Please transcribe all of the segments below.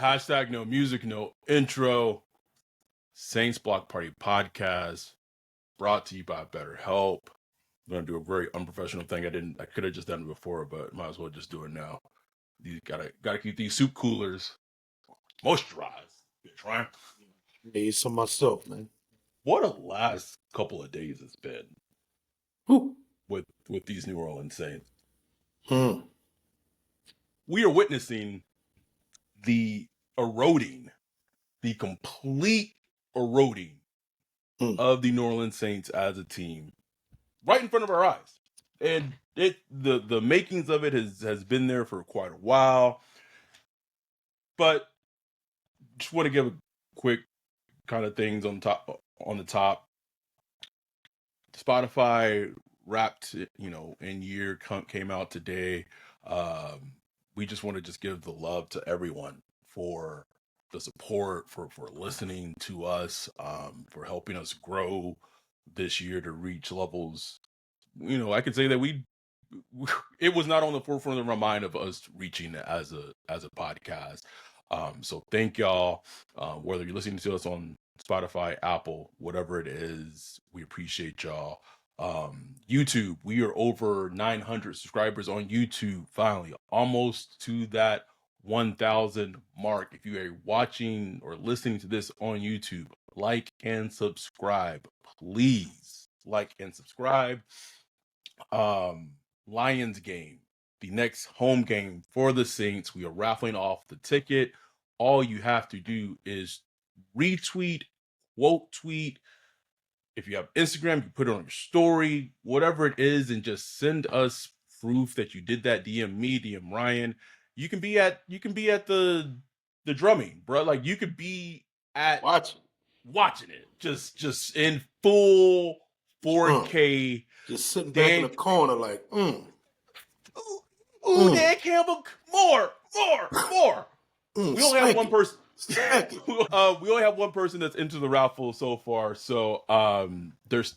Hashtag no music, no intro. Saints Block Party podcast brought to you by BetterHelp. I'm gonna do a very unprofessional thing. I could have just done it before, but might as well just do it now. You gotta keep these soup coolers moisturized. You're trying. Need some myself, man. What a last couple of days it's been. Whew. With these New Orleans Saints. We are witnessing the eroding, the complete eroding of the New Orleans Saints as a team right in front of our eyes. And the makings of it has been there for quite a while. But just want to give a quick kind of things on the top. Spotify Wrapped, in year came out today. We just want to just give the love to everyone for the support, for listening to us, for helping us grow this year to reach levels. I could say that it was not on the forefront of our mind of us reaching as a podcast. So thank y'all. Whether you're listening to us on Spotify, Apple, whatever it is, we appreciate y'all. YouTube, we are over 900 subscribers on YouTube, finally, almost to that 1,000 mark. If you are watching or listening to this on YouTube, like and subscribe, please. Like and subscribe. Lions game, the next home game for the Saints. We are raffling off the ticket. All you have to do is retweet, quote tweet. If you have Instagram, you put it on your story, whatever it is, and just send us proof that you did that. DM me, DM Ryan. You can be at the drumming, bro. Like you could be at watching it, just in full 4K. Just sitting back in the corner, like, Dan Campbell, more. We only have one person. We only have one person that's into the raffle so far, so there's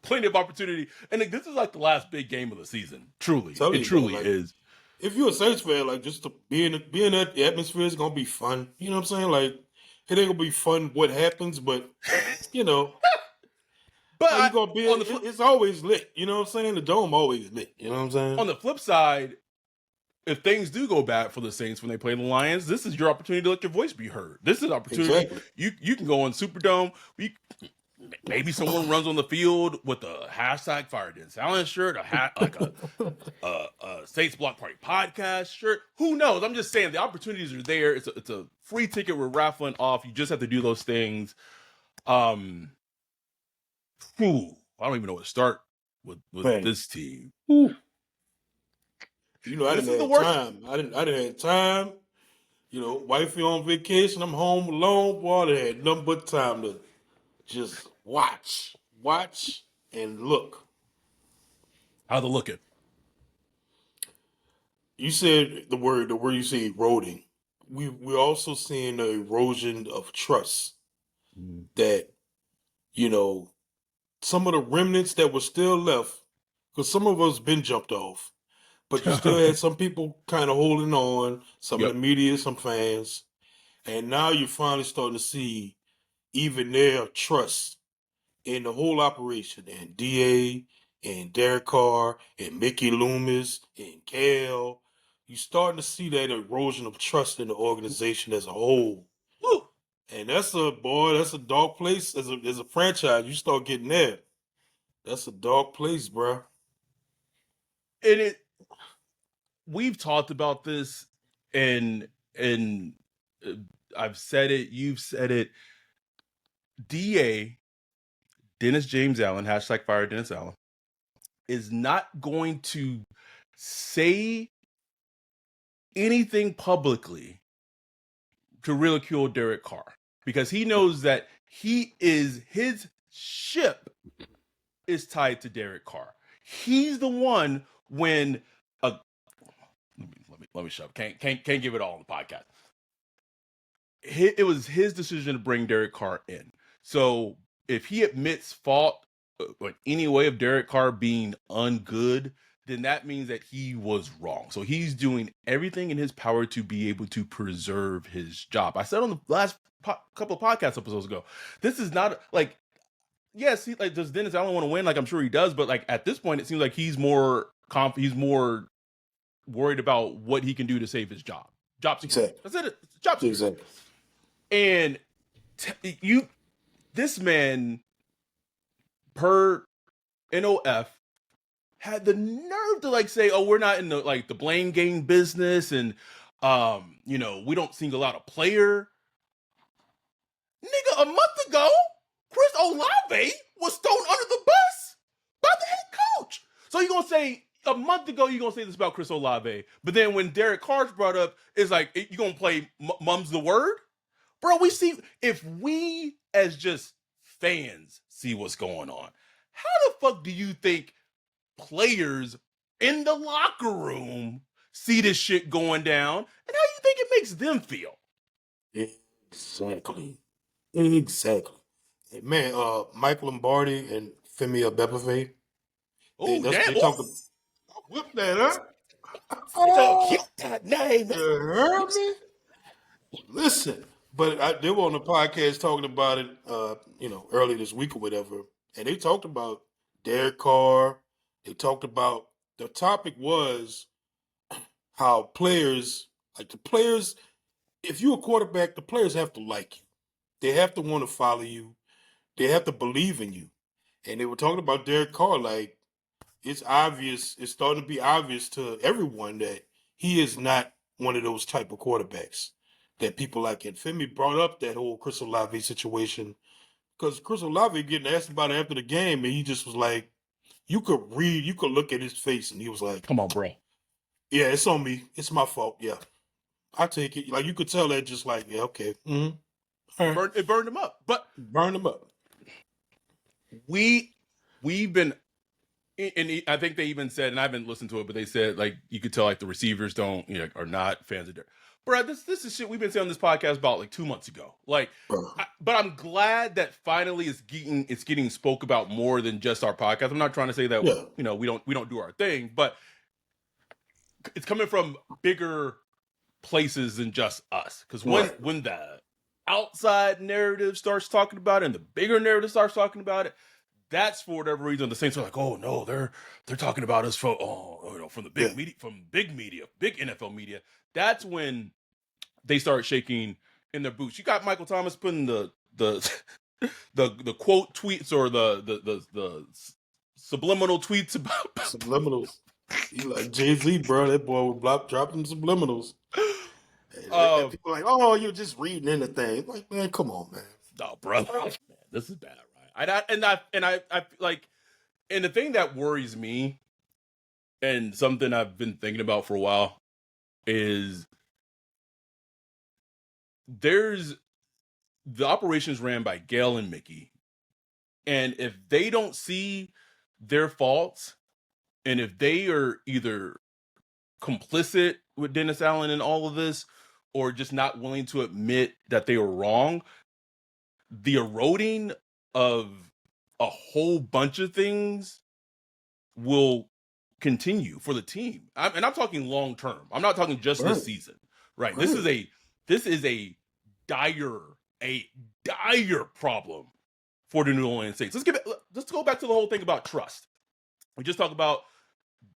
plenty of opportunity. And this is like the last big game of the season. Truly, it truly is. If you're a Saints fan, like just to be in that atmosphere is gonna be fun. You know what I'm saying? Like it ain't gonna be fun what happens, but But you're gonna be it's always lit. You know what I'm saying? The dome always lit. You know what I'm saying? On the flip side, if things do go bad for the Saints when they play the Lions, this is your opportunity to let your voice be heard. This is an opportunity. Exactly. You can go on Superdome. Maybe someone runs on the field with a hashtag Fire Dennis Allen shirt, a Saints Block Party podcast shirt. Who knows? I'm just saying the opportunities are there. It's a free ticket we're raffling off. You just have to do those things. I don't even know where to start with this team. I didn't have time. I didn't have time. Wifey on vacation. I'm home alone. Boy, I had nothing but time to just watch, and look. How's it looking? You said the word you say eroding. We're also seeing the erosion of trust. That, some of the remnants that were still left, because some of us been jumped off. But you still had some people kind of holding on, some of the media, some fans. And now you're finally starting to see even their trust in the whole operation. And DA, and Derek Carr, and Mickey Loomis, and Cal. You're starting to see that erosion of trust in the organization as a whole. Woo! And that's a dark place. As a franchise, you start getting there. That's a dark place, bro. And we've talked about this, and I've said it, you've said it. DA, Dennis James Allen, hashtag Fire Dennis Allen, is not going to say anything publicly to ridicule Derek Carr, because he knows that his ship is tied to Derek Carr. He's the one when let me shut up. Can't give it all on the podcast. It was his decision to bring Derek Carr in. So if he admits fault in any way of Derek Carr being ungood, then that means that he was wrong. So he's doing everything in his power to be able to preserve his job. I said on the last couple of podcast episodes ago, this is not like, yes, does Dennis Allen want to win? Like, I'm sure he does, but like at this point, it seems like he's more worried about what he can do to save his job security. Exactly. That's it. It's job security. Exactly. And this man, per NOF, had the nerve to like say, "Oh, we're not in the blame game business, and we don't single out a player." Nigga, a month ago, Chris Olave was thrown under the bus by the head coach. So you're gonna say a month ago you're gonna say this about Chris Olave, but then when Derek Carr's brought up, it's like you're gonna play mum's the word, bro. We see, if we as just fans see what's going on, how the fuck do you think players in the locker room see this shit going down, and how you think it makes them feel? Exactly. Hey, man, Mike Lombardi and Femi Abebefe. Oh, damn. They talked about, I whipped that up. Cute that name. You heard me? Listen, but they were on the podcast talking about it, early this week or whatever, and they talked about Derek Carr. They talked about, the topic was how players, if you're a quarterback, the players have to like you. They have to want to follow you. They have to believe in you. And they were talking about Derek Carr, like, it's starting to be obvious to everyone that he is not one of those type of quarterbacks that people like. And Femi brought up that whole Chris Olave situation, because Chris Olave getting asked about it after the game, and he just was like, you could look at his face, and he was like, "Come on, bro. Yeah, it's on me. It's my fault. Yeah, I take it." Like, you could tell that, just like, yeah, okay. Mm-hmm. Right. It burned him up. But Burn him up. we've been, and I think they even said, and I haven't listened to it, but they said, like, you could tell, like, the receivers are not fans of Derek. Bro, this is shit we've been saying on this podcast about like 2 months ago. Like, but I'm glad that finally it's getting spoke about more than just our podcast. I'm not trying to say that we don't do our thing, but it's coming from bigger places than just us. Because when the outside narrative starts talking about it and the bigger narrative starts talking about it, that's, for whatever reason, the Saints are like, "Oh no, they're talking about us from the big media, big NFL media." That's when they start shaking in their boots. You got Michael Thomas putting the quote tweets, or the subliminal tweets about subliminals. You like Jay-Z, bro? That boy would drop them subliminals. And people are like, "Oh, you're just reading in the thing." Like, man, come on, man. No, brother, man, this is bad, right? I like, and the thing that worries me, and something I've been thinking about for a while, is there's the operations ran by Gail and Mickey, and if they don't see their faults, and if they are either complicit with Dennis Allen in all of this, or just not willing to admit that they were wrong, the eroding of a whole bunch of things will continue for the team. And I'm talking long term. I'm not talking just this season. Right. This is a dire problem for the New Orleans Saints. Let's go back to the whole thing about trust. We just talked about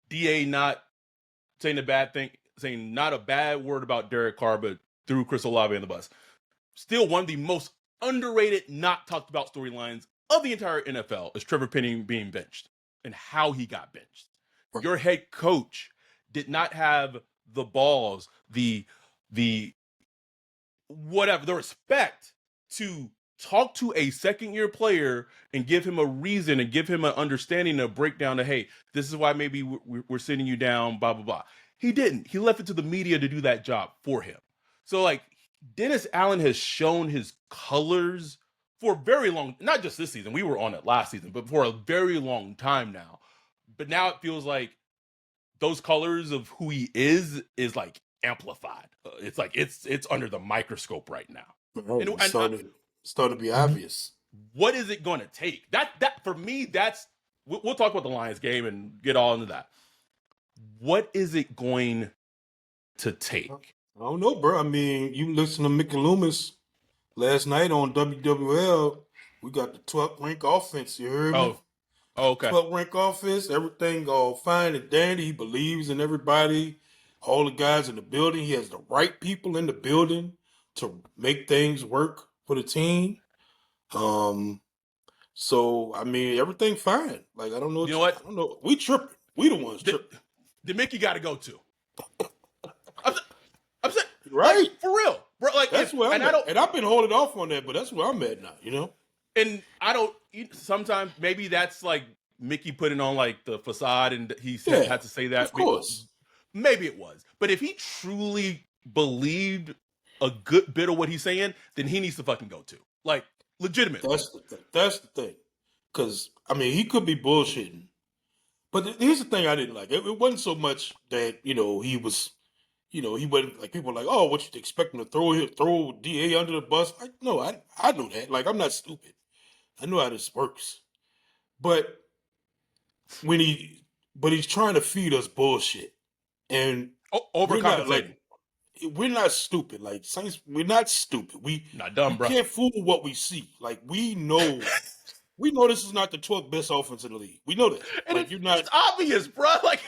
DA not saying saying not a bad word about Derek Carr, but threw Chris Olave in the bus. Still, one of the most underrated, not talked about storylines of the entire NFL is Trevor Penning being benched and how he got benched. Your head coach did not have the balls, the respect to talk to a second-year player and give him a reason and give him an understanding, a breakdown of, hey, this is why maybe we're sitting you down, blah, blah, blah. He didn't. He left it to the media to do that job for him. So, like, Dennis Allen has shown his colors for very long, not just this season, we were on it last season, but for a very long time now. But now it feels like those colors of who he is like amplified. It's like it's under the microscope right now. It's starting to be obvious. What is it going to take? That for me, we'll talk about the Lions game and get all into that. what is it going to take? I don't know, bro. I mean, you listen to Mickey Loomis last night on WWL. We got the 12th rank offense. You heard me? Oh, okay. 12th rank offense. Everything all fine and dandy. He believes in everybody. All the guys in the building. He has the right people in the building to make things work for the team. So I mean, everything fine. Like I don't know. You know what? I don't know. We tripping. We the ones The, tripping. the Mickey got to go too. I'm saying, Right. like, for real, bro. Like, That's where I'm I at. don't, And I've been holding off on that, but that's where I'm at now. You know. and I don't. Sometimes maybe that's like Mickey putting on like the facade, and he Yeah. had to say that. Of course. Maybe it was, but if he truly believed a good bit of what he's saying, then he needs to fucking go too. Like, legitimately. That's the thing. Because I mean, he could be bullshitting. But here's the thing I didn't like. It wasn't so much that he was. He wasn't like people were like, oh, what you expect him to throw DA under the bus? No, I know that. Like I'm not stupid. I know how this works. But when he's trying to feed us bullshit, and Overcompensating. we're not stupid. Like Saints, we're not stupid. We Not dumb, bro. can't fool what we see. Like we know this is not the 12th best offense in the league. We know that. And Like you're not. it's obvious, bro. Like,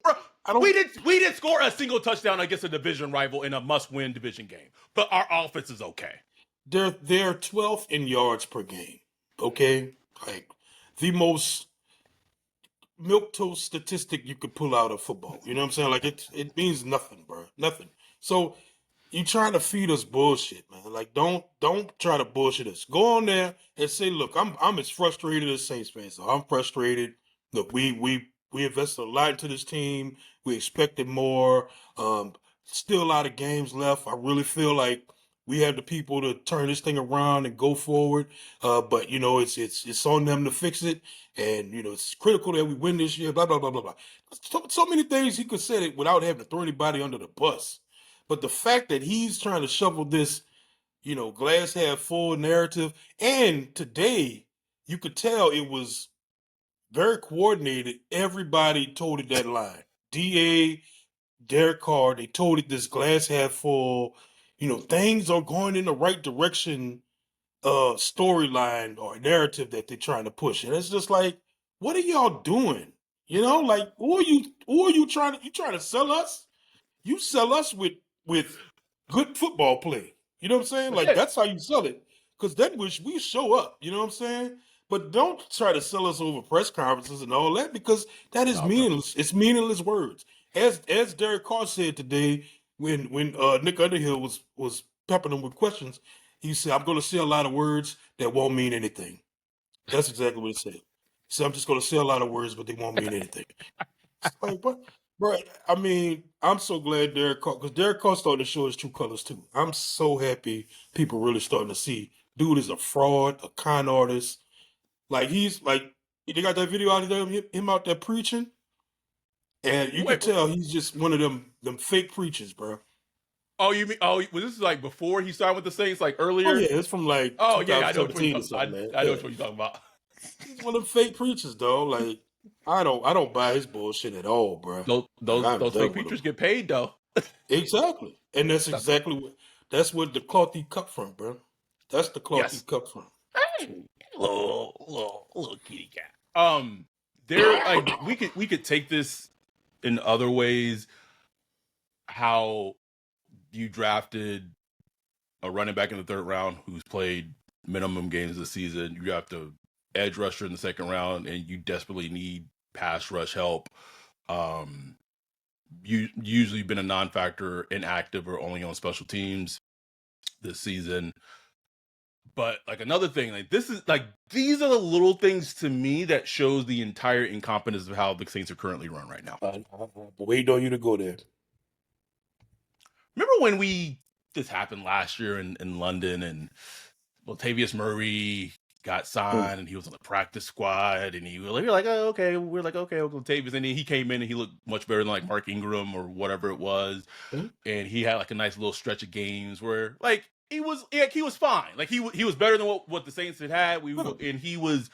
bro. We didn't score a single touchdown against a division rival in a must-win division game, but our offense is okay. They're 12th in yards per game. Okay, like the most milquetoast statistic you could pull out of football. You know what I'm saying? Like it means nothing, bro. Nothing. So you trying to feed us bullshit, man. Like don't try to bullshit us. Go on there and say, look, I'm as frustrated as Saints fans. So I'm frustrated. Look, we invested a lot into this team. We expected more. Still a lot of games left. I really feel like we have the people to turn this thing around and go forward. But it's on them to fix it. And it's critical that we win this year. Blah blah blah blah blah. So many things he could say it without having to throw anybody under the bus. But the fact that he's trying to shovel this, glass half full narrative, and today you could tell it was very coordinated. Everybody told it that line. DA, Derek Carr, they told it this glass half full. Things are going in the right direction. Storyline or narrative that they're trying to push, and it's just like, what are y'all doing? Like who are you trying to sell us? You sell us with good football play. You know what I'm saying? Like that's how you sell it. Because then we show up. You know what I'm saying? But don't try to sell us over press conferences and all that, because that is meaningless. It's meaningless words. As Derek Carr said today, when Nick Underhill was peppering him with questions, he said, "I'm going to say a lot of words that won't mean anything." That's exactly what he said. He said, "I'm just going to say a lot of words, but they won't mean anything." It's like, what? Bro, I mean, I'm so glad Derek Carr, because Derek Carr starting to show his true colors too. I'm so happy people really starting to see dude is a fraud, a con artist. Like he's like, they got that video out of him out there preaching, and you can tell he's just one of them fake preachers, bro. Oh, you mean? Oh, was this like before he started with the Saints, like earlier? Oh yeah, it's from like I know what you're 2017 or something, man. I know what you're talking about. He's one of them fake preachers, dog. Like I don't buy his bullshit at all, bro. Those fake preachers get paid though. Exactly, and that's what the cloth he cut from, bro. That's the cloth he cut from. Hey, little kitty cat. There, like we could take this in other ways. How you drafted a running back in the third round who's played minimum games this season. You draft a edge rusher in the second round, and you desperately need pass rush help. You usually been a non-factor, inactive, or only on special teams this season. But like another thing, like this is like these are the little things to me that shows the entire incompetence of how the Saints are currently run right now. Waiting on you to go there. Remember when this happened last year in London, and Latavius Murray got signed and he was on the practice squad, and we're like, oh, okay, Latavius, and then he came in and he looked much better than like Mark Ingram or whatever it was, and he had like a nice little stretch of games where like he was fine, like he was better than what the Saints had. And he was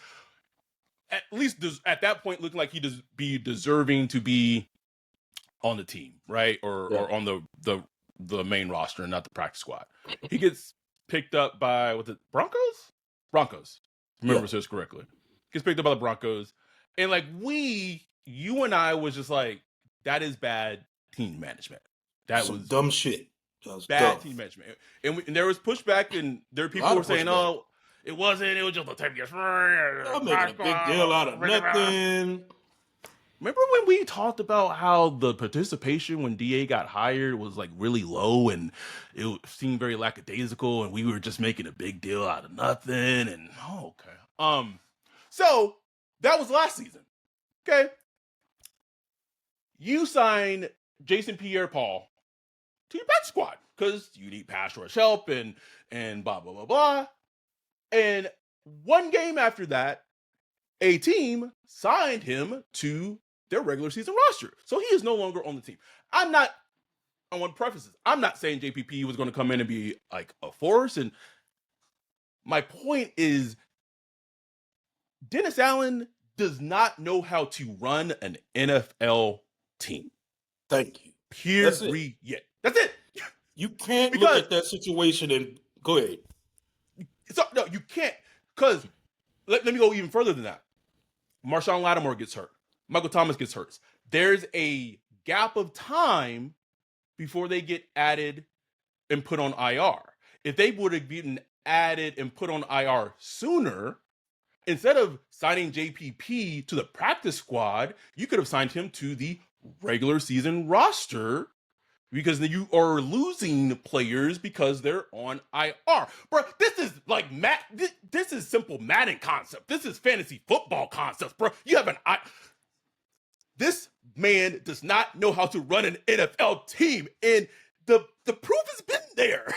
at least at that point looking like he be deserving to be on the team, right? Or on the main roster and not the practice squad. He gets picked up by Broncos? Broncos. Remember this correctly. Gets picked up by the Broncos. And like you and I was just like, that is bad team management. That was dumb shit. That was bad dumb. team management. And there was pushback, and there were people who were saying, "Oh, it wasn't. It was just a type of I'm making a big deal out of nothing." Remember when we talked about how the participation when DA got hired was like really low, and it seemed very lackadaisical, and we were just making a big deal out of nothing? And so that was last season. Okay, you signed Jason Pierre-Paul to your practice squad because you need pass rush help and blah blah blah blah. And one game after that, a team signed him to their regular season roster, so he is no longer on the team. I want to preface this. I'm not saying JPP was going to come in and be like a force, and my point is, Dennis Allen does not know how to run an NFL team. Thank you. Period. That's it. You can't look at that situation and go ahead. So, no, you can't. Because let me go even further than that. Marshawn Lattimore gets hurt. Michael Thomas gets hurt. There's a gap of time before they get added and put on IR. If they would have been added and put on IR sooner, instead of signing JPP to the practice squad, you could have signed him to the regular season roster, because you are losing players because they're on IR. Bro, this is like this is simple Madden concept. This is fantasy football concepts, bro. You have this man does not know how to run an NFL team, and the proof has been there.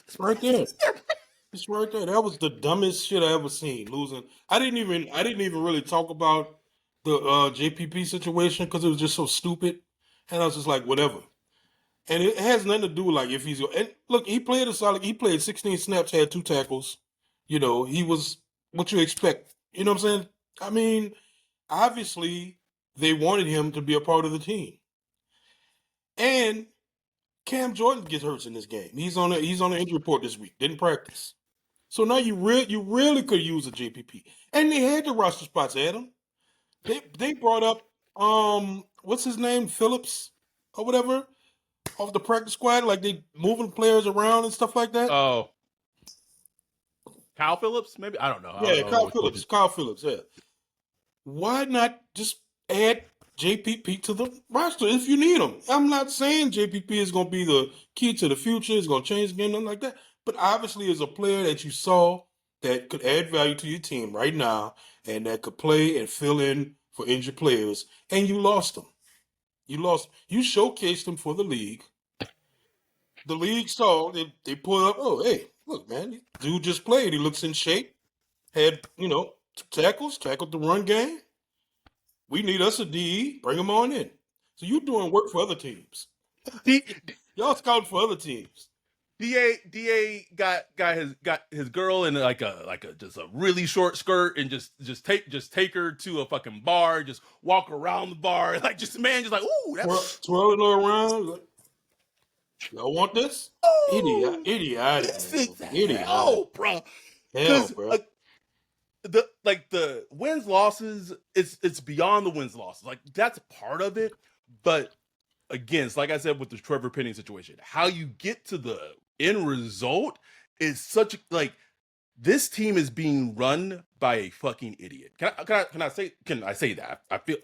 It's right there. It's right there. That was the dumbest shit I ever seen. Losing. I didn't even really talk about the JPP situation because it was just so stupid, and I was just like, whatever. And it has nothing to do with like if he's and look, he played 16 snaps, had 2 tackles. You know, he was what you expect. You know what I'm saying? I mean, obviously they wanted him to be a part of the team. And Cam Jordan gets hurt in this game. He's on the injury report this week. Didn't practice. So now you really could use a JPP. And they had the roster spots, Adam. They brought up what's his name? Phillips or whatever. Off the practice squad, like they moving players around and stuff like that. Oh, Kyle Phillips, maybe, I don't know. Kyle Phillips. Yeah. Why not just add JPP to the roster if you need him? I'm not saying JPP is going to be the key to the future. It's going to change the game, nothing like that. But obviously, as a player that you saw that could add value to your team right now, and that could play and fill in for injured players, and you lost him. You showcased him for the league. The league saw, they pulled up, oh, hey, look, man, dude just played. He looks in shape. Had, 2 tackles, tackled the run game. We need us a DE. Bring him on in. So you doing work for other teams. Y'all scouting for other teams. DA got his girl in like a just a really short skirt, and just take her to a fucking bar, just walk around the bar, like just ooh, that's twirling her around. Y'all want this? Oh, idiot. This is hell, bro. Hell, bro. The wins losses, it's beyond the wins losses. Like, that's part of it, but again, it's like I said with the Trevor Penning situation. How you get to the end result is such this team is being run by a fucking idiot. Can I say that? I feel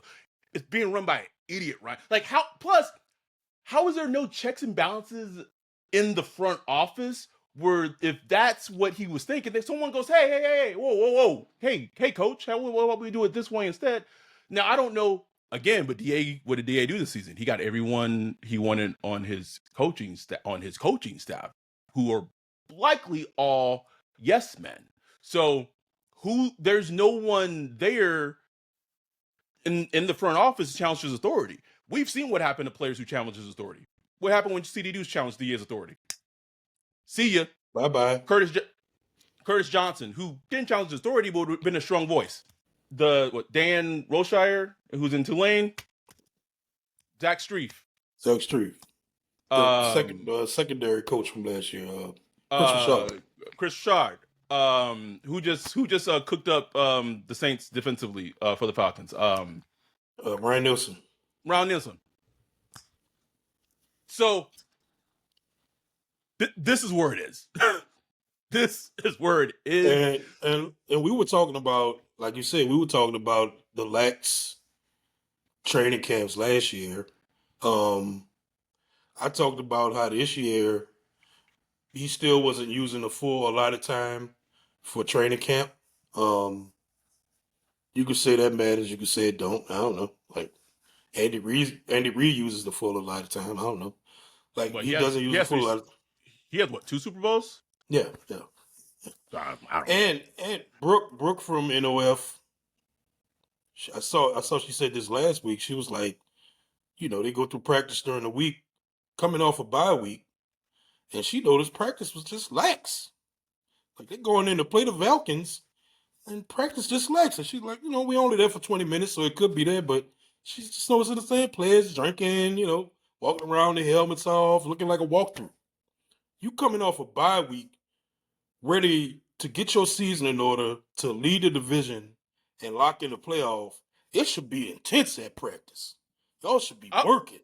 it's being run by an idiot, right? Like, how is there no checks and balances in the front office where if that's what he was thinking, then someone goes, hey, whoa, hey, coach, how about we do it this way instead? Now, I don't know, again, but what did DA do this season? He got everyone he wanted on his coaching staff, who are likely all yes men. So there's no one there in the front office to challenge his authority. We've seen what happened to players who challenge his authority. What happened when CD Deuce challenged DA's authority? See ya. Bye-bye. Curtis Johnson, who didn't challenge his authority, but would have been a strong voice. Dan Roshire, who's in Tulane. Zach Strief, Zach Street, the secondary coach from last year, Chris Richard. Chris Richard, who just cooked up the Saints defensively for the Falcons. Ryan Nielsen. Ron Nielsen. So this is where it is. This is where it is. And we were talking about, like you said, we were talking about the lax training camps last year. I talked about how this year he still wasn't using a lot of time for training camp. You could say that matters. You could say it don't. I don't know. Like Andy Reid uses the full a lot of time. I don't know. Like he doesn't use the full a lot. He had what, 2 Super Bowls? Yeah. I don't know. And Brooke from NOF. I saw she said this last week. She was like, they go through practice during the week, coming off a bye week, and she noticed practice was just lax. Like they're going in to play the Falcons, and practice just lax. And she's like, we only there for 20 minutes, so it could be there, but she's just noticing the same players drinking, walking around, their helmets off, looking like a walkthrough. You coming off a bye week, ready to get your season in order to lead the division and lock in the playoff. It should be intense at practice. Y'all should be working.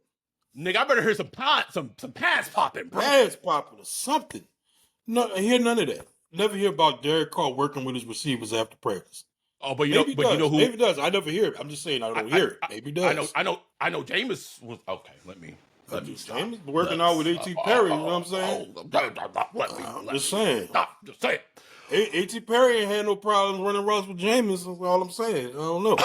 Nigga, I better hear some pads popping, bro. Pads popping or something. No, I hear none of that. Never hear about Derek Carr working with his receivers after practice. Oh, but you know who? Maybe he does. I never hear it. I'm just saying I don't hear it. Maybe he does. I know. Jameis was okay. Let me Jameis working out with A.T. Perry. You know what I'm saying? I'm just saying. Just say it. A.T. Perry ain't had no problems running routes with Jameis. That's all I'm saying. I don't know.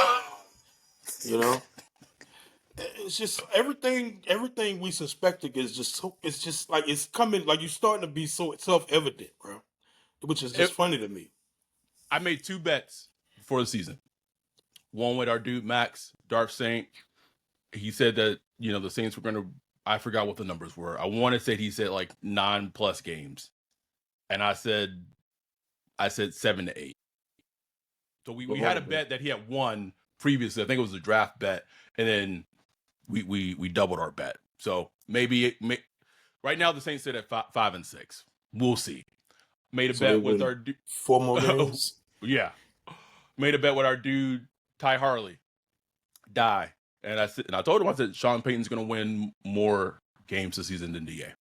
It's just everything we suspected is just so. It's just like it's coming. Like you're starting to be so self-evident, bro. Which is just funny to me. I made 2 bets before the season. One with our dude Max Darth Saint. He said that the Saints were going to. I forgot what the numbers were. I want to say he said like 9+ games, and I said 7 to 8. So we had a bet that he had won previously. I think it was a draft bet, and then we doubled our bet. So maybe right now the Saints sit at 5 and 6. We'll see. Made a bet with our 4 more games. Yeah, made a bet with our dude Ty Harley. And I told him, I said Sean Payton's going to win more games this season than DA.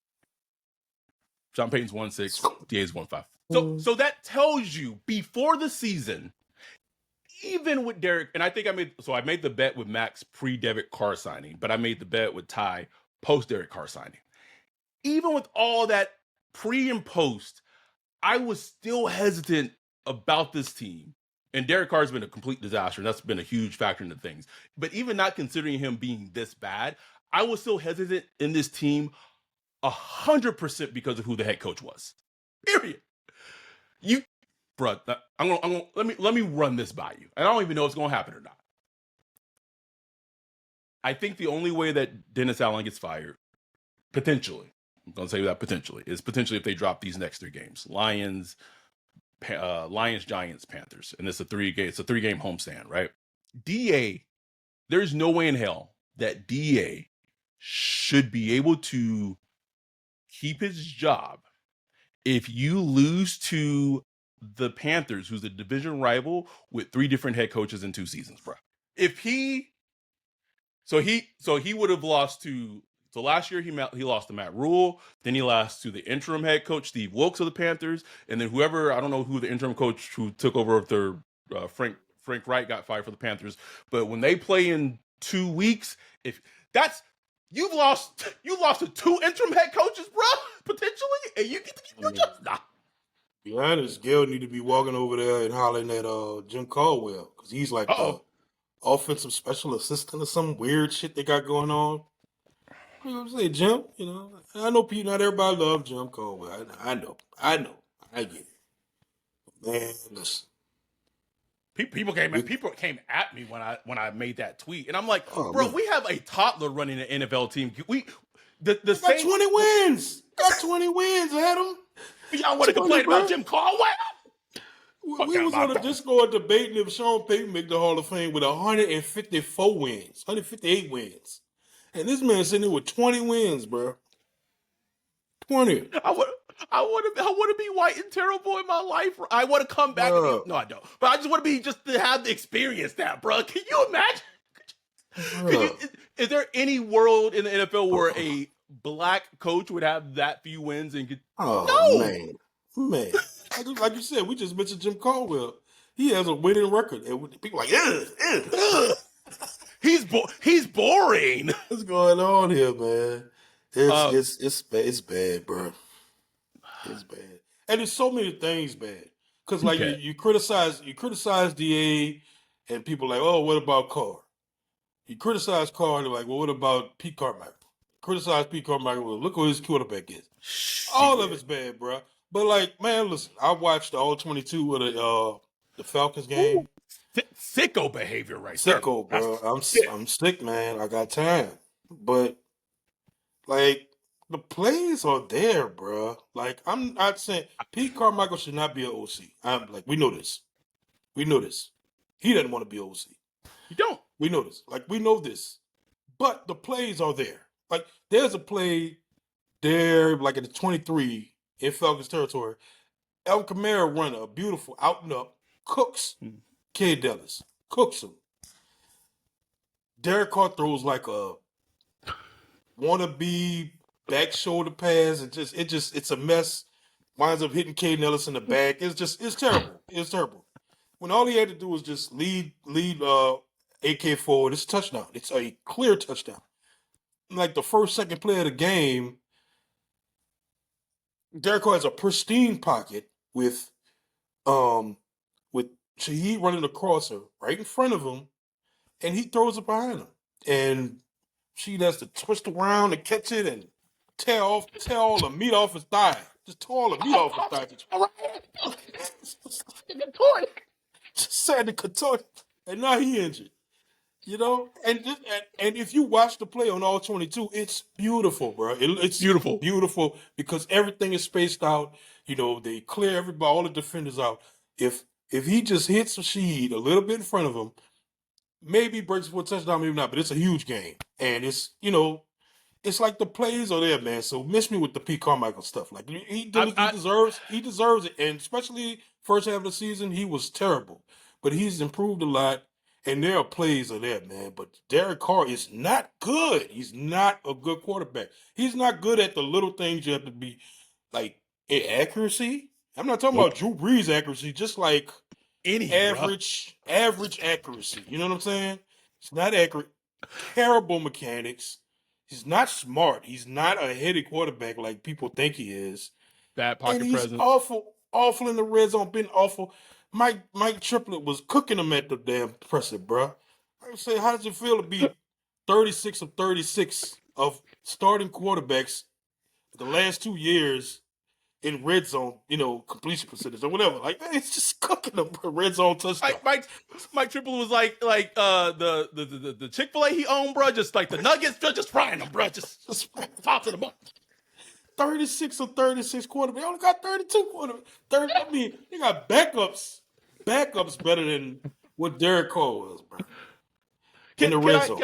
Sean Payton's won 6, DA's won 5. So that tells you before the season, even with Derek, and I think I made the bet with Max pre-Derek Carr signing, but I made the bet with Ty post-Derek Carr signing. Even with all that pre and post, I was still hesitant about this team. And Derek Carr's been a complete disaster, and that's been a huge factor in the things. But even not considering him being this bad, I was still hesitant in this team 100% because of who the head coach was. Period. Let me run this by you. And I don't even know if it's going to happen or not. I think the only way that Dennis Allen gets fired, potentially, I'm going to say that potentially, is potentially if they drop these next 3 games. Lions, Giants, Panthers. And it's a 3-game homestand, right? DA, there's no way in hell that DA should be able to keep his job if you lose to the Panthers, who's a division rival with 3 different head coaches in 2 seasons, bro. He would have lost to. So last year he lost to Matt Rule, then he lost to the interim head coach Steve Wilkes of the Panthers, and then I don't know who the interim coach who took over after Frank Wright got fired for the Panthers. But when they play in 2 weeks, you've lost to 2 interim head coaches, bro, potentially, and you get to keep your job. Nah. Be honest, Gail need to be walking over there and hollering at Jim Caldwell because he's like the offensive special assistant or some weird shit they got going on. You know what I'm saying, Jim? I know Pete. Not everybody loves Jim Caldwell. I know. I get it. Man, listen. People came at me when I made that tweet, and I'm like, bro, we have a toddler running an NFL team. Got 20 wins. Got 20 wins, Adam. Y'all want to complain about Jim Caldwell? We was on the Discord debating if Sean Payton make the Hall of Fame with 154 wins, 158 wins. And this man sitting there with 20 wins, bro. 20. I want to be white and terrible in my life. I want to come back and be. Bro. No, I don't. But I just want to be just to have the experience that, bro. Can you imagine? Could you? Bro. Is there any world in the NFL where a black coach would have that few wins and could? Oh, No. man. Like you said, we just mentioned Jim Caldwell. He has a winning record. And people are like, Ugh. He's boring. what's going on here, man? It's bad. It's bad, bro. It's bad. And there's so many things bad. Because like Okay. you criticize DA and people are like, oh, what about Carr? You criticize Carr, and they're like, well, what about Pete Carmichael? Criticize Pete Carmichael, well, look who his quarterback is. All of it's bad, bro. But like, man, listen, I watched all 22 of the Falcons game. Ooh, sicko behavior, right there. Sicko, bro. Sick. I'm sick, man. I got time, but like the plays are there, bro. Like I'm not saying Pete Carmichael should not be an OC. I'm like, we know this. We know this. He doesn't want to be OC. You don't. We know this. Like we know this. But the plays are there. Like there's a play there, like in the 23 in Falcons territory. El Camaro run a beautiful out and up, cooks K. Dallas, cooks him. Derek Carr throws like a wannabe back shoulder pass. It's a mess. Winds up hitting K. Nellis in the back. It's terrible. It's terrible. When all he had to do was just lead AK forward, it's a touchdown. It's a clear touchdown. Like the first, second play of the game, Derek Carr has a pristine pocket with Shaheed running the crosser right in front of him, and he throws it behind him. And Shaheed has to twist around and catch it and tear all the meat off his thigh. Just tore all the meat off his thigh. Just sad to contort. And now he injured. You know? And if you watch the play on all 22, it's beautiful, bro. It's beautiful because everything is spaced out. You know, they clear everybody, all the defenders out. If he just hits Shaheed a little bit in front of him, maybe breaks for a touchdown, maybe not, but it's a huge game. And it's, you know, it's like the plays are there, man. So miss me with the Pete Carmichael stuff. Like he deserves it. And especially first half of the season, he was terrible. But he's improved a lot. And their plays are there, man. But Derek Carr is not good. He's not a good quarterback. He's not good at the little things you have to be like accuracy. I'm not talking about Drew Brees accuracy, just like average accuracy. You know what I'm saying? It's not accurate. Terrible mechanics. He's not smart. He's not a heady quarterback like people think he is. Bad pocket and he's presence. Awful in the red zone, been awful. Mike Triplett was cooking him at the damn presser, bro. I say, how does it feel to be 36 of 36 of starting quarterbacks the last 2 years in red zone, you know, completion percentage or whatever? Like, man, it's just cooking them for red zone touchdown. Mike Triplett was like the Chick-fil-A he owned, bro. Just like the nuggets, just frying them, bro. Just top to the bottom. 36 or 36 quarterbacks. They only got 32 quarterbacks. I mean, they got backups better than what Derek Carr was, bro. In the red zone.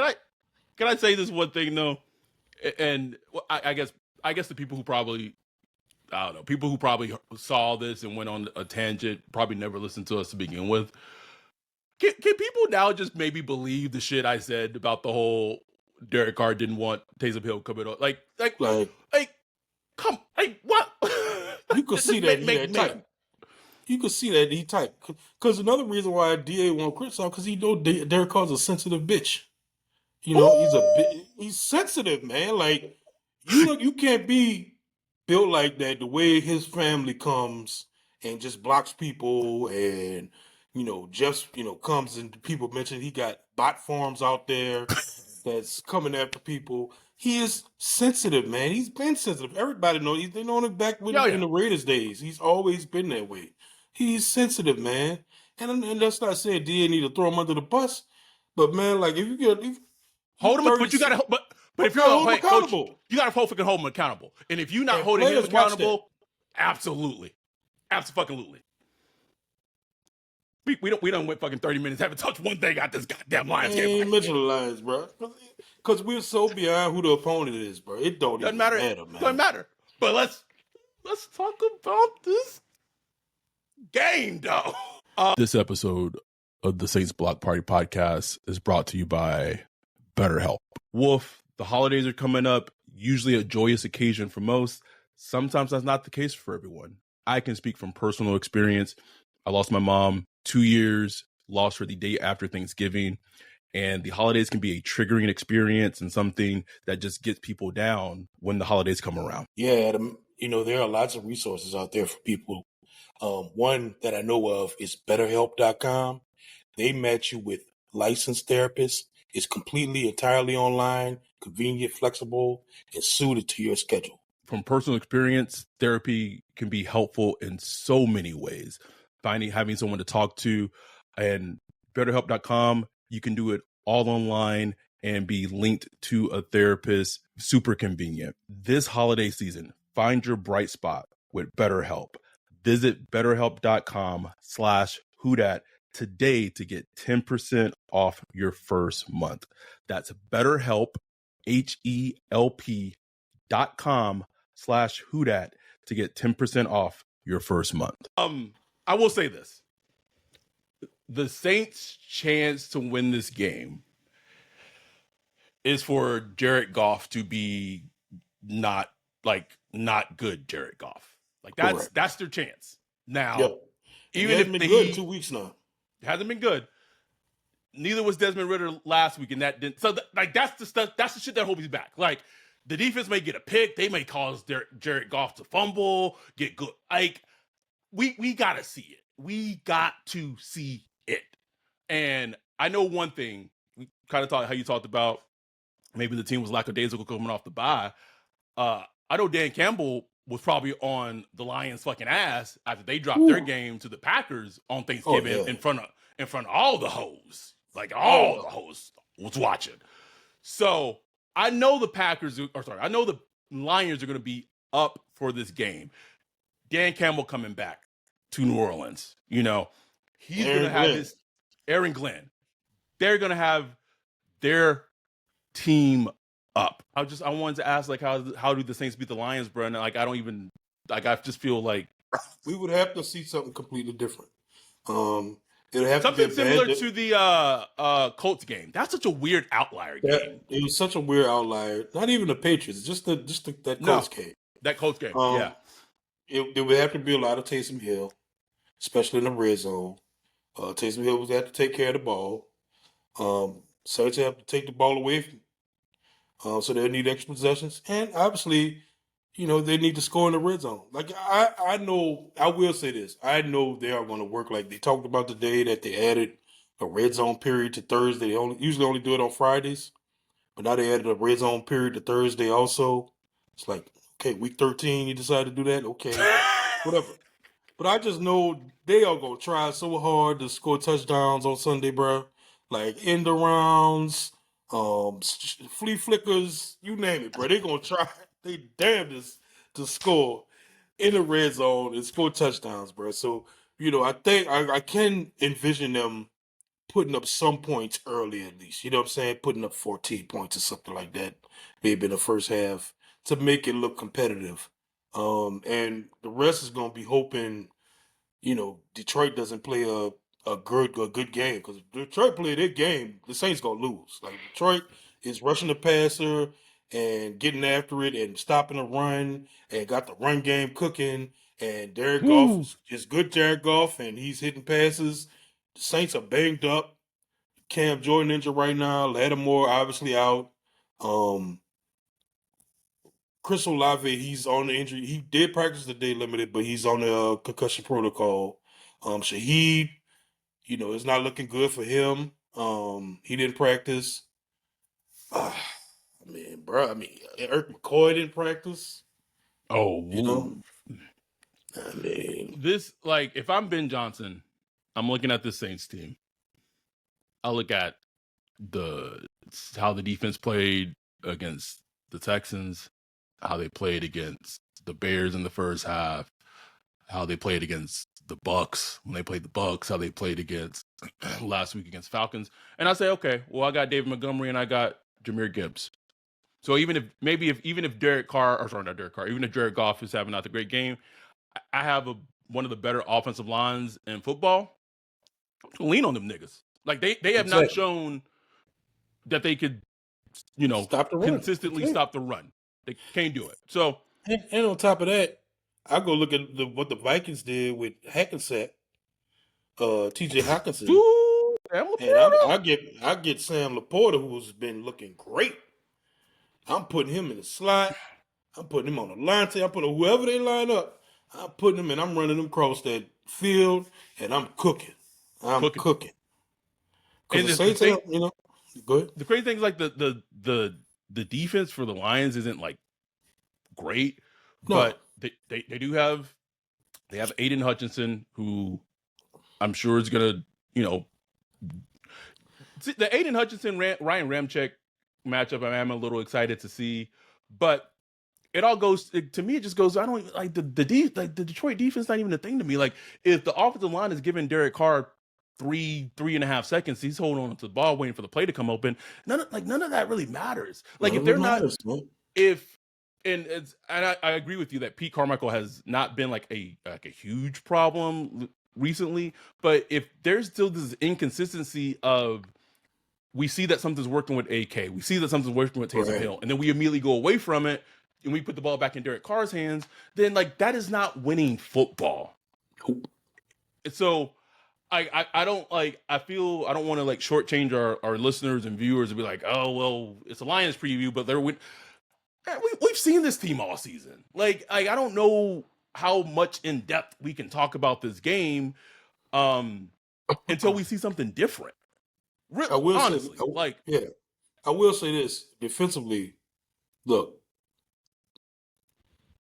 Can I say this one thing though? And I guess the people who probably saw this and went on a tangent probably never listened to us to begin with. Can people now just maybe believe the shit I said about the whole Derek Carr didn't want Taysom Hill coming on? Like, come, what? You could see that he type. You could see that he type. Because another reason why DA won't criticize, because he know Derek Carr's a sensitive bitch. You know, he's sensitive, man. Like, you can't be built like that the way his family comes and just blocks people and, you know, just, you know, comes and people mention he got bot forms out there that's coming after people. He is sensitive, man. He's been sensitive. Everybody knows. They know him back in the Raiders days. He's always been that way. He's sensitive, man. And that's not saying DA need to throw him under the bus. But, man, like, if you get... Hold him, but you got to... But if you're hold him accountable. Coach, you got to fucking hold him accountable. And if you're not holding him accountable, absolutely. Absolutely. We don't went fucking 30 minutes, haven't touched one thing out this goddamn Lions game. Ain't mention the Lions, bro. Because we're so behind who the opponent is, bro. It don't Doesn't even matter. matter, man. Doesn't matter. But let's talk about this game, though. This episode of the Saints Block Party podcast is brought to you by BetterHelp. Wolf, the holidays are coming up, usually a joyous occasion for most. Sometimes that's not the case for everyone. I can speak from personal experience. I lost my mom 2 years, lost her the day after Thanksgiving. And the holidays can be a triggering experience and something that just gets people down when the holidays come around. Yeah, there are lots of resources out there for people. One that I know of is BetterHelp.com. They match you with licensed therapists. It's completely, entirely online, convenient, flexible, and suited to your schedule. From personal experience, therapy can be helpful in so many ways. Having someone to talk to, and BetterHelp.com, you can do it all online and be linked to a therapist. Super convenient. This holiday season, find your bright spot with BetterHelp. Visit BetterHelp.com/whodat today to get 10% off your first month. That's BetterHelp, HELP.com/whodat to get 10% off your first month. I will say this. The Saints' chance to win this game is for Jared Goff to be not good Jared Goff. Like that's their chance. Now, yep. Even if been good in 2 weeks now. It hasn't been good. Neither was Desmond Ridder last week, and that didn't. So that's the stuff. That's the shit that I hope he's back. Like the defense may get a pick, they may cause Jared Goff to fumble, get good. Like we gotta see it. We got to see it. And I know one thing. We kind of talked how you talked about maybe the team was lackadaisical coming off the bye. I know Dan Campbell was probably on the Lions' fucking ass after they dropped their game to the Packers on Thanksgiving in front of all the hoes. Like all the hoes was watching. So I know the I know the Lions are going to be up for this game. Dan Campbell coming back to New Orleans. He's going to have Aaron Glenn. They're going to have their team up. I wanted to ask, like, how do the Saints beat the Lions, bro? And like, I just feel like we would have to see something completely different. It'll have something to be similar to the Colts game. That's such a weird outlier game. It was such a weird outlier. Not even the Patriots, just that Colts game. That Colts game, yeah. There would have to be a lot of Taysom Hill, especially in the red zone. Taysom Hill would have to take care of the ball. Saints have to take the ball away from so they'll need extra possessions. And obviously, they need to score in the red zone. Like, I know, I will say this. I know they are going to work. Like, they talked about the day that they added a red zone period to Thursday. They usually only do it on Fridays. But now they added a red zone period to Thursday also. It's like, okay, week 13, you decide to do that? Okay, whatever. But I just know they are going to try so hard to score touchdowns on Sunday, bro. Like, end arounds, flea flickers, you name it, bro. They're going to try they damnedest to score in the red zone and score touchdowns, bro. So, I think I can envision them putting up some points early at least. You know what I'm saying? Putting up 14 points or something like that, maybe in the first half to make it look competitive. And the rest is going to be hoping, Detroit doesn't play a good game, because if Detroit play their game, the Saints going to lose. Like, Detroit is rushing the passer and getting after it and stopping the run and got the run game cooking. And Derek Goff is good, Jared Goff, and he's hitting passes. The Saints are banged up. Cam Jordan injured right now. Lattimore obviously out. Chris Olave, he's on the injury. He did practice the day limited, but he's on the concussion protocol. Shaheed, it's not looking good for him. He didn't practice. Eric McCoy didn't practice. This, like, if I'm Ben Johnson, I'm looking at this Saints team. I look at how the defense played against the Texans, how they played against the Bears in the first half, how they played against the Bucks when they played the Bucks, how they played against last week against Falcons, and I say, okay, well, I got David Montgomery and I got Jahmyr Gibbs. So even if Derek Carr, or sorry, not Derek Carr, even if Jared Goff is having not the great game, I have one of the better offensive lines in football. Lean on them niggas. Like they have not shown that they could, stop the run. consistently stop the run. They can't do it. So and on top of that, I go look at what the Vikings did with Hackensack, T.J. Hockenson, and I get Sam Laporta, who's been looking great. I'm putting him in the slot. I'm putting him on the line. I'm putting whoever they line up. I'm putting them and I'm running them across that field, and I'm cooking. I'm cooking. And the Saints, go ahead. The crazy thing is like the defense for the Lions isn't like great, but they do have Aiden Hutchinson, who I'm sure is gonna, the Aiden Hutchinson Ryan Ramczyk matchup. I'm a little excited to see, but it all goes to me. It just goes. I don't like the Detroit defense. Not even a thing to me. Like if the offensive line is giving Derek Carr 3.5 seconds, he's holding on to the ball, waiting for the play to come open. None of that really matters. Like if they're not, I agree with you that Pete Carmichael has not been like a huge problem recently, but if there's still this inconsistency of, we see that something's working with AK, we see that something's working with Taysom Hill, and then we immediately go away from it and we put the ball back in Derek Carr's hands, then like that is not winning football. So I don't want to like shortchange our listeners and viewers and be like, oh well, it's a Lions preview, but we've seen this team all season. Like I don't know how much in depth we can talk about this game until we see something different. Really, I will say this defensively. Look,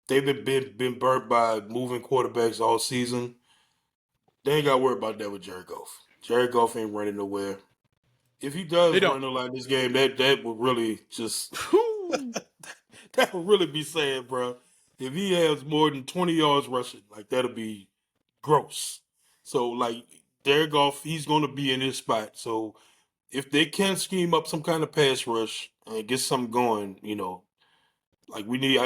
they've been burnt by moving quarterbacks all season. They ain't got to worry about that with Jared Goff. Jared Goff ain't running nowhere. If he does run like this game, that would really just that would really be sad, bro. If he has more than 20 yards rushing, like that'll be gross. So like Jared Goff, he's going to be in his spot. So if they can scheme up some kind of pass rush and get something going, like we need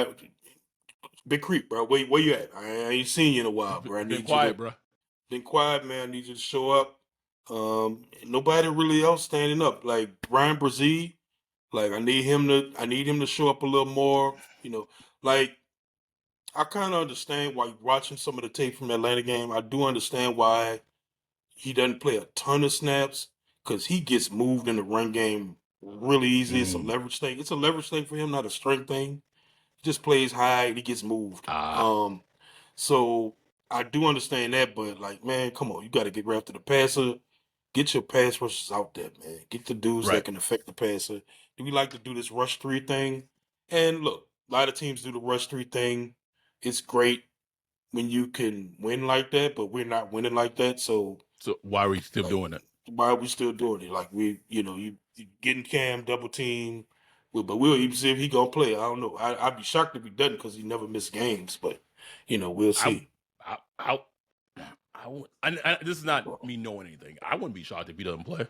Big Creep, bro. Where you at? I ain't seen you in a while, bro. Been quiet, bro. Been quiet, man. I need you to show up. Nobody really else standing up. Like Brian Brzee, like I need him to show up a little more. Like I kind of understand why watching some of the tape from the Atlanta game. I do understand why he doesn't play a ton of snaps because he gets moved in the run game really easy. It's a leverage thing. It's a leverage thing for him, not a strength thing. He just plays high and he gets moved. So I do understand that, but like, man, come on, you got to get right after the passer. Get your pass rushers out there, man. Get the dudes that can affect the passer. Do we like to do this rush 3 thing? And look, a lot of teams do the rush 3 thing. It's great when you can win like that, but we're not winning like that. So why are we still doing it? Why are we still doing it? Like you getting Cam double team, but we'll even see if he gonna play. I don't know. I'd be shocked if he doesn't because he never missed games. But we'll see. This is not me knowing anything. I wouldn't be shocked if he doesn't play.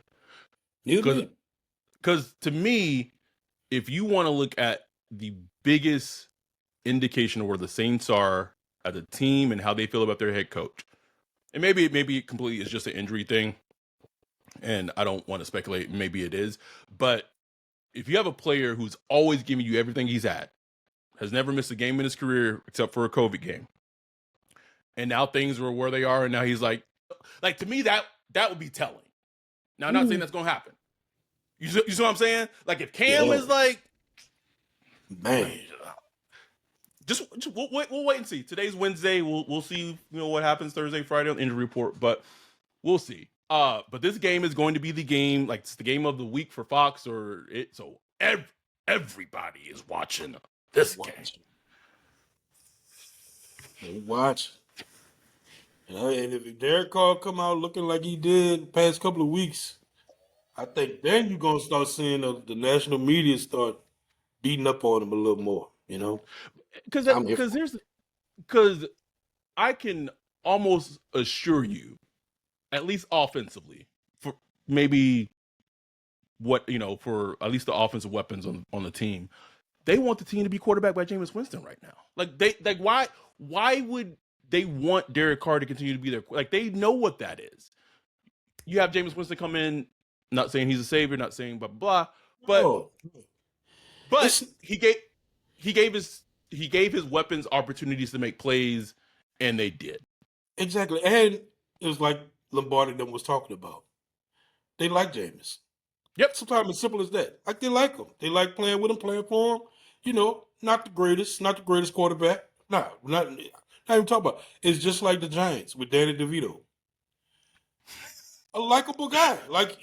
Because to me, if you want to look at the biggest indication of where the Saints are as a team and how they feel about their head coach, and maybe it completely is just an injury thing, and I don't want to speculate. Maybe it is, but if you have a player who's always giving you everything he's at, has never missed a game in his career except for a COVID game, and now things are where they are, and now he's like to me that would be telling. Now, I'm not saying that's gonna happen. You see what I'm saying? Like if Cam is like, man, just we'll wait and see. Today's Wednesday. We'll see what happens Thursday, Friday on the injury report, but we'll see. But this game is going to be the game, like it's the game of the week for Fox, so everybody is watching this game. They watch. And if Derek Carr come out looking like he did the past couple of weeks, I think then you're gonna start seeing the national media start beating up on him a little more. Because I can almost assure you, at least offensively, for maybe for at least the offensive weapons on the team, they want the team to be quarterbacked by Jameis Winston right now. Why would they want Derek Carr to continue to be their they know what that is. You have Jameis Winston come in, not saying he's a savior, not saying blah blah blah, but he gave his weapons opportunities to make plays, and they did. Exactly. And it was like Lombardi them was talking about. They like Jameis. Yep. Sometimes as simple as that. Like they like him. They like playing with him, playing for him. Not the greatest quarterback. Not even talking about. It's just like the Giants with Danny DeVito. A likable guy. Like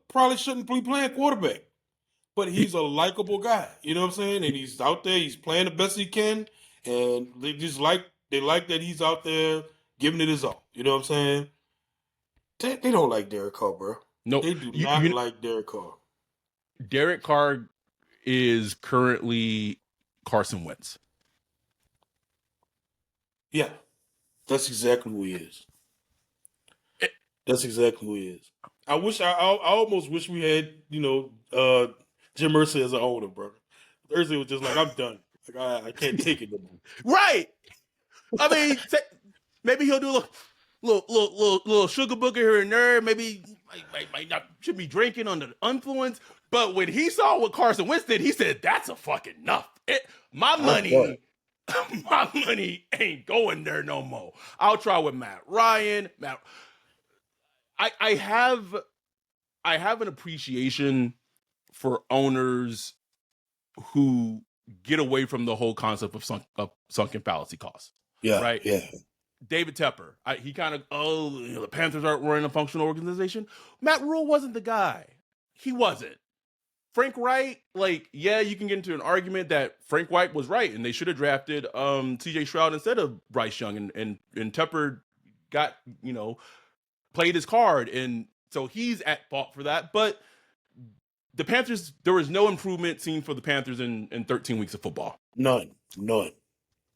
probably shouldn't be playing quarterback, but he's a likable guy. You know what I'm saying? And he's out there. He's playing the best he can, and they like that he's out there giving it his all. You know what I'm saying? They don't like Derek Carr, bro. No, they do not like Derek Carr. Derek Carr is currently Carson Wentz. Yeah, that's exactly who he is. That's exactly who he is. I almost wish we had, Jim Mercer as an owner, bro. Thursday was just like, I'm done. Like I can't take it no more. Right. I mean, maybe he'll do a little sugar booger here and there. Maybe might not should be drinking under the influence. But when he saw what Carson Wentz did, he said, "That's a fucking enough. My money ain't going there no more. I'll try with Matt Ryan. I have an appreciation for owners who get away from the whole concept of sunken fallacy costs. Yeah, right. Yeah. David Tepper, he kind of the Panthers aren't running a functional organization. Matt Rule wasn't the guy. He wasn't. Frank Wright, you can get into an argument that Frank Wright was right and they should have drafted CJ Stroud instead of Bryce Young, and Tepper got played his card, and so he's at fault for that. But the Panthers, there was no improvement seen for the Panthers in 13 weeks of football. None.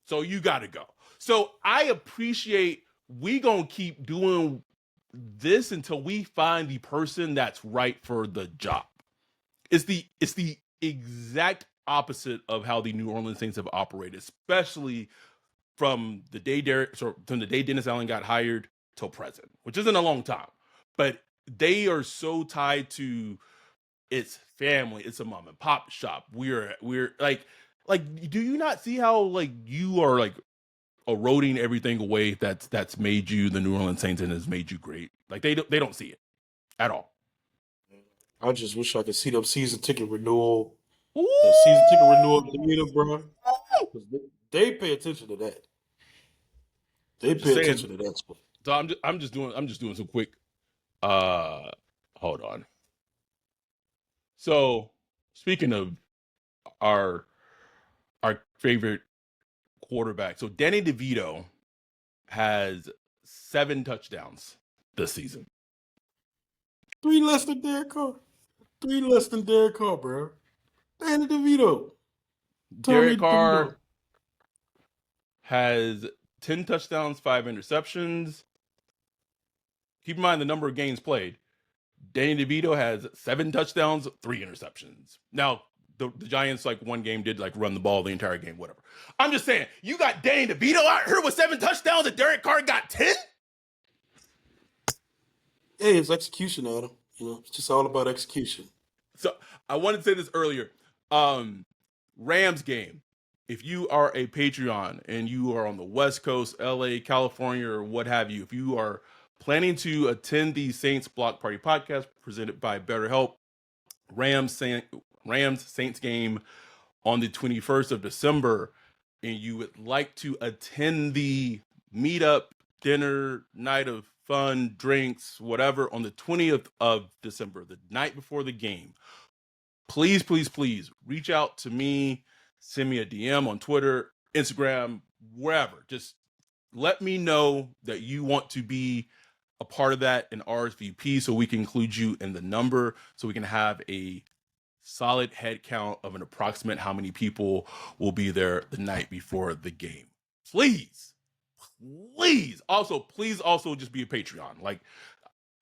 So you got to go. So I appreciate we gonna keep doing this until we find the person that's right for the job. It's the exact opposite of how the New Orleans Saints have operated, especially from the day Dennis Allen got hired till present, which isn't a long time, but they are so tied to it's family. It's a mom and pop shop. We're like, do you not see how you are eroding everything away that's made you the New Orleans Saints and has made you great? They don't see it at all. I just wish I could see them season ticket renewal. Ooh! Season ticket renewal, bro. They pay attention to that. They pay attention to that. So I'm just doing some quick. Hold on. So speaking of our favorite quarterback, so Danny DeVito has 7 touchdowns this season. 3 less than Derek Carr. 3 less than Derek Carr, bro. Danny DeVito. Derek Carr has 10 touchdowns, 5 interceptions. Keep in mind the number of games played. Danny DeVito has 7 touchdowns, 3 interceptions. Now, the Giants, one game did run the ball the entire game, whatever. I'm just saying, you got Danny DeVito out here with 7 touchdowns and Derek Carr got 10? Hey, it's execution, Adam. It's just all about execution. So I wanted to say this earlier. Rams game. If you are a Patreon and you are on the West Coast, LA, California, or what have you, if you are planning to attend the Saints Block Party podcast presented by BetterHelp, Rams Saints game on the 21st of December, and you would like to attend the meetup, dinner, night of fun, drinks, whatever, on the 20th of December, the night before the game, please reach out to me, send me a DM on Twitter, Instagram, wherever. Just let me know that you want to be a part of that in RSVP so we can include you in the number, so we can have a solid head count of an approximate how many people will be there the night before the game. Please please also just be a Patreon. Like,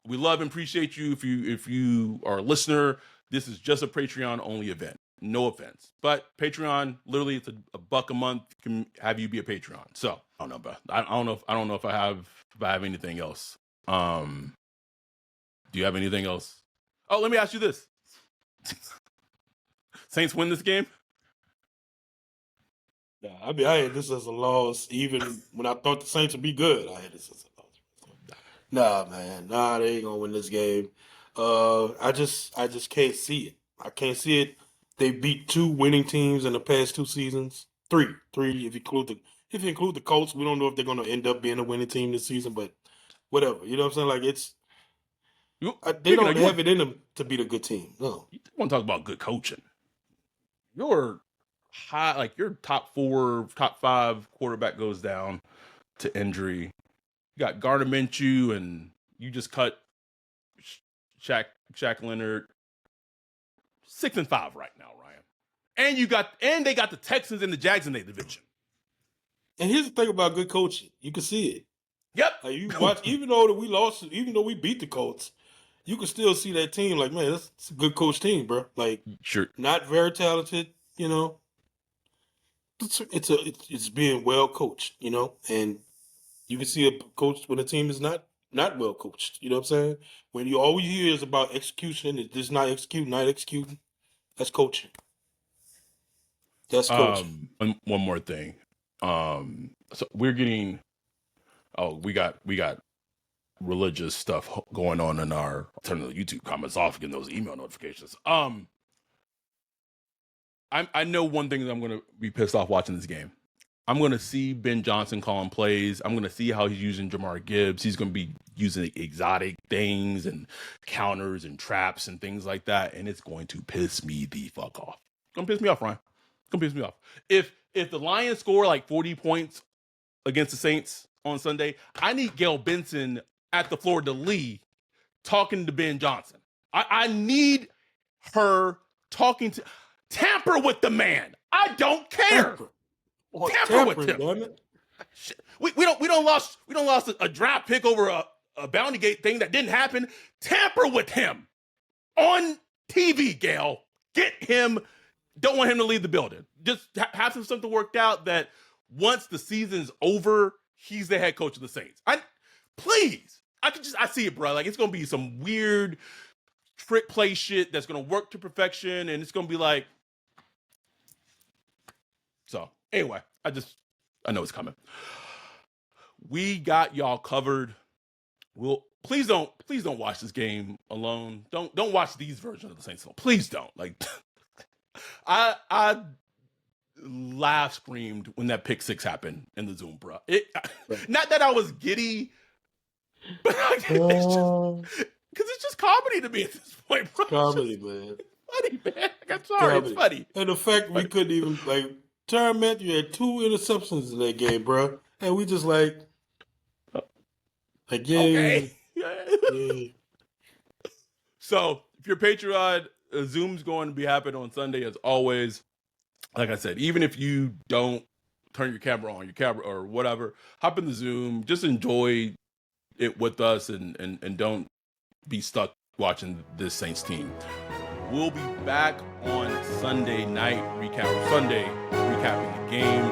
we love and appreciate you. If you are a listener, this is just a Patreon only event. No offense, but Patreon, literally, it's a buck a month. Can have you be a Patreon. So I don't know, but I don't know if I have anything else. Do you have anything else? Oh, let me ask you this: Saints win this game? Yeah, I mean, I had this as a loss. Even when I thought the Saints would be good, I had this as a loss. Nah, man, they ain't gonna win this game. I just can't see it. I can't see it. They beat 2 winning teams in the past 2 seasons. Three if you include the Colts. We don't know if they're gonna end up being a winning team this season, but whatever. You know what I'm saying? Like they don't have it in them to beat a good team. No. You want to talk about good coaching? Your top 4, top 5 quarterback goes down to injury. You got Gardner Minshew, and you just cut Shaq Leonard. 6-5 right now, Ryan. And they got the Texans and the Jags in their division. And here's the thing about good coaching: you can see it. Yep. Like you watch, even though we beat the Colts, you can still see that team. Like, man, that's a good coach team, bro. Like, sure, not very talented, you know. It's being well coached, you know, and you can see a coach when a team is not well coached. You know what I'm saying? When all you hear is about execution, it's just not executing. That's coaching. That's coaching. One more thing. So we're getting. Oh, we got religious stuff going on in our. Turn the YouTube comments off, getting those email notifications. I know one thing that I'm going to be pissed off watching this game. I'm going to see Ben Johnson calling plays. I'm going to see how he's using Jamar Gibbs. He's going to be using exotic things and counters and traps and things like that. And it's going to piss me the fuck off. It's going to piss me off, Ryan. It's going to piss me off. If the Lions score like 40 points against the Saints on Sunday, I need Gail Benson at the Fleur-de-Lis talking to Ben Johnson. I need her talking to... Tamper with the man. I don't care. Tamper with him. We don't lost a draft pick over a bounty gate thing that didn't happen. Tamper with him on TV, Gail. Get him. Don't want him to leave the building. Just have something worked out that once the season's over, he's the head coach of the Saints. Please. I see it, bro. Like, it's gonna be some weird trick play shit that's gonna work to perfection, and it's gonna be like. So anyway, I know it's coming. We got y'all covered. Please don't watch this game alone. Don't watch these versions of the Saints alone. Please don't. Like, I laugh screamed when that pick 6 happened in the Zoom, bro. Not that I was giddy, but because it's just comedy to me at this point, bro. Comedy, man. Funny, man. I'm sorry, it's funny. And the fact we couldn't even Tyrann Mathieu had 2 interceptions in that game, bro. And we just yeah. Okay. Yeah. So, if you're a Patreon, Zoom's going to be happening on Sunday as always. Like I said, even if you don't turn your camera on, or whatever, hop in the Zoom. Just enjoy it with us and don't be stuck watching this Saints team. We'll be back on Sunday night, recapping the game.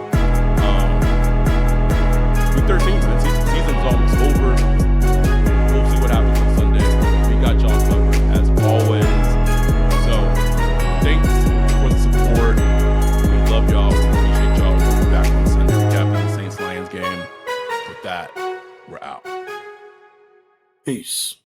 Week 13, the season's almost over. We'll see what happens on Sunday. We got y'all covered as always. So, thanks for the support. We love y'all. We appreciate y'all. We'll be back on Sunday, recapping the Saints-Lions game. With that, we're out. Peace.